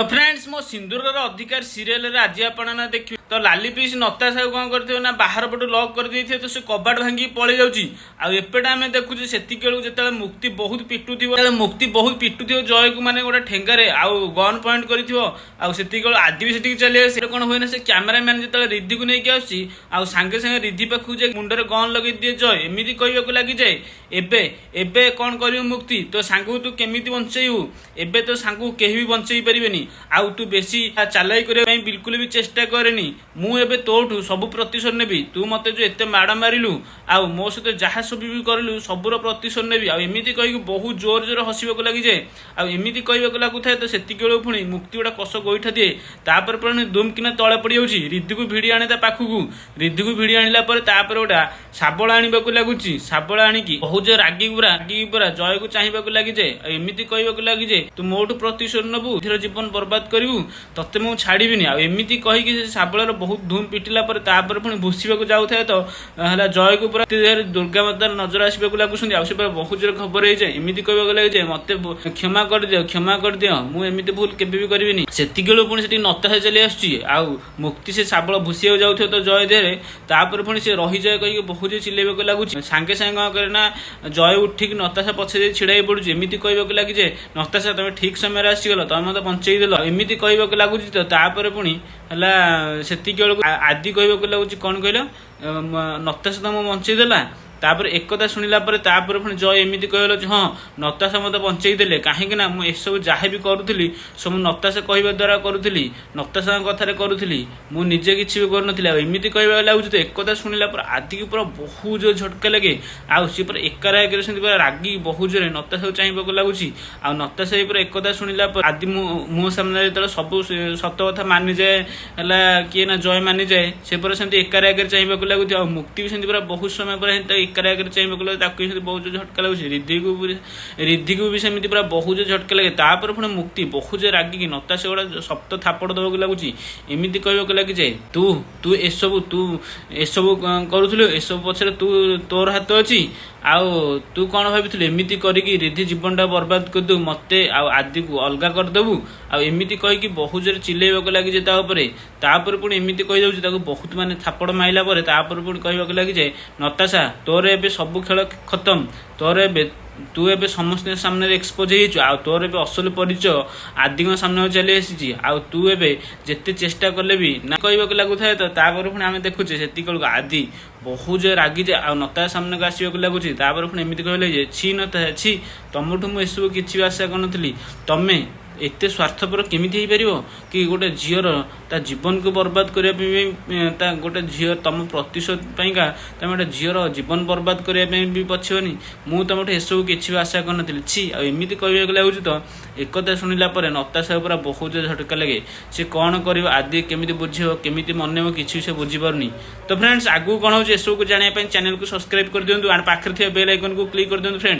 तो फ्रेंड्स मो सिंदूर अधिकार सीरियल आज आप देखिए तो लाली पीस नताशा कौन कर बाहर पटू लॉक कर दे तो से कबाट भांगी पलि जापटे आम देखुचे से जो मुक्ति बहुत पिटुथ जय को मैंने गोटे ठेंगारे आउ गन पॉइंट कर आदि भी से चली आसे कौन हुए ना से कैमेरामैन जो रिद्धि को लेकिन आसी सांगे सांगे रिद्धि पाखु जाए मुंडे गन लगे दिए जय एमती कहवाक लगी जाए एबे एबे कौन कर मुक्ति तो सांग तू केमी बंचेबू एबे तो सांग कहीं भी बंचई पारे आउ तू बेसी चालाई करने बिल्कुल भी चेष्टा करे मु एबे तोठू सब प्रतिशोध नेबी तू मत जो एत माड़ मारिलु आउ मो सहित जहाँ सब भी कलु सबूर प्रतिशोध नेबी आमती कहीकि बहुत जोर जोर हसवाक लगी जाए आमती कहवाक लगुए तो से पुणी मुक्ति गोटा कष गोईठा दिए तापर पुणी दुम किना तले पड़ जाऊँगी रिद्धि को भिड़ी आने पाखक रिद्धि को भिड़ी आणला गोटा शाबल आने लगुच शाबल आणिकी बहुत जो रागी पूरा जय को चाहवाक लगी जाए एमती कहवाक लगी जाए तू मोठू प्रतिशोध नबू जीवन बर्बाद करू तत्ते मुझे छाड़बी आमती कहीकि शाबल बहुत धूम पिटिला पुणी भूषा जाऊे तो जय को पूरा दुर्गा माता नजर आसवाक लगुच बहुत जोर खबर हो जाए एमती कहवाक लगे जाए मत क्षमा कर दियो मुझे भूल केवे भी करी से नताशा चली आसु मुक्ति से शाबल भूषा जाऊ तो जय देहरे तापर पुणी से रही जाए कहीं बहुत चिल्लाइवाक लगुच सांगे सांगे करना जय उठिक नताशा पछे छिड़ा पड़ू एमती कहवाक लगी जाए नताशा तुम ठीक समय आसीगल तुम मत बंचेदेल एमती कहवाक लगुच तो तापर पुणी है से आदि कहवाक लगुच कौन कहल नताशा तुम बंचेदेला तापर एक कथा शुणिला पुणी जय एमती कहल हाँ नताशा मत बंचईदे कहीं सब जहाँ भी करूली सब नताशा कहवा द्वारा करूली नताशा कथार करूली मुझे किसी भी करमती कहवा लगुच तो एक कथा शुणिला आदि की पूरा बहुत जोर झटका लगे आउ सी पूरा एकारा पूरा रागी बहुत जोर नताशा को चाहवाक लगुच आ नताशा पूरा एक कथा शुणिला आदि मुह सामने जो सब सत कथा मानि जाए है किए ना जय मानि जाए से पूरा सेमती एकारा चाहवाक लगुच आ मुक्ति भी पूरा बहुत समय पर चाहिए बहुत झटका लगे रिद्धि को भी सेमती पूरा बहुत झटका लगे तापर पुणी मुक्ति बहुत रागिकी नताशा गोटा सप्त थापड़ देवाक लगुच एमती कहवाक लगी जाए तू एसबू करूलु एसबू पछरे तोर हाथ अच्छी आउ तू कौन भाभी एमती करी रिद्धि जीवनटा बर्बाद करदे मत आदि को अलगा करदेबू आमती कहीकि बहुत जोर चिल्लाइवाक लगी जाए तापर पुणी एमती कही बहुत माने थापड़ माइला तापर पुणी कहवाक लगी जाए नताशा तोर एबे सब खेल खत्म तोर एबे तू एबे समस्त सामने एक्सपोज हो तोर एबे असल परिचय आदि सामने चली आसी तू एबे जेते चेष्टा कले भी ना कहवाक लगुए तो तापर पुणी आम देखुचे से आदि बहुत जो रागी जाए आ नताशा सामने को आसवाक लगुच पुणी एमती कहले छी नताशा छी तुमठू मुझे किसी आशा कर तमें एते स्वार्थपर केमिति हो कि गोटे झीर ता जीवन को बर्बाद करने गोटे झील तुम प्रतिशोध पाइका तुम गोटे झीर जीवन बर्बाद करने भी पछुनी मुझे तुमठू एसबू किसी आशा कर छी आमती कहवाक लगुच तो एक कथा शुणिला नताशा पूरा बहुत झटका लगे सी कौन कर आदि केमी बुझे केमी मन किसी से बुझीपारनी तो फ्रेंड्स आगू कौन हो एसबू को जानापी चैनल को सब्सक्राइब कर दिंतु एंड पाखे बेल आइकन को क्लिक कर दिंतु फ्रेंड्स।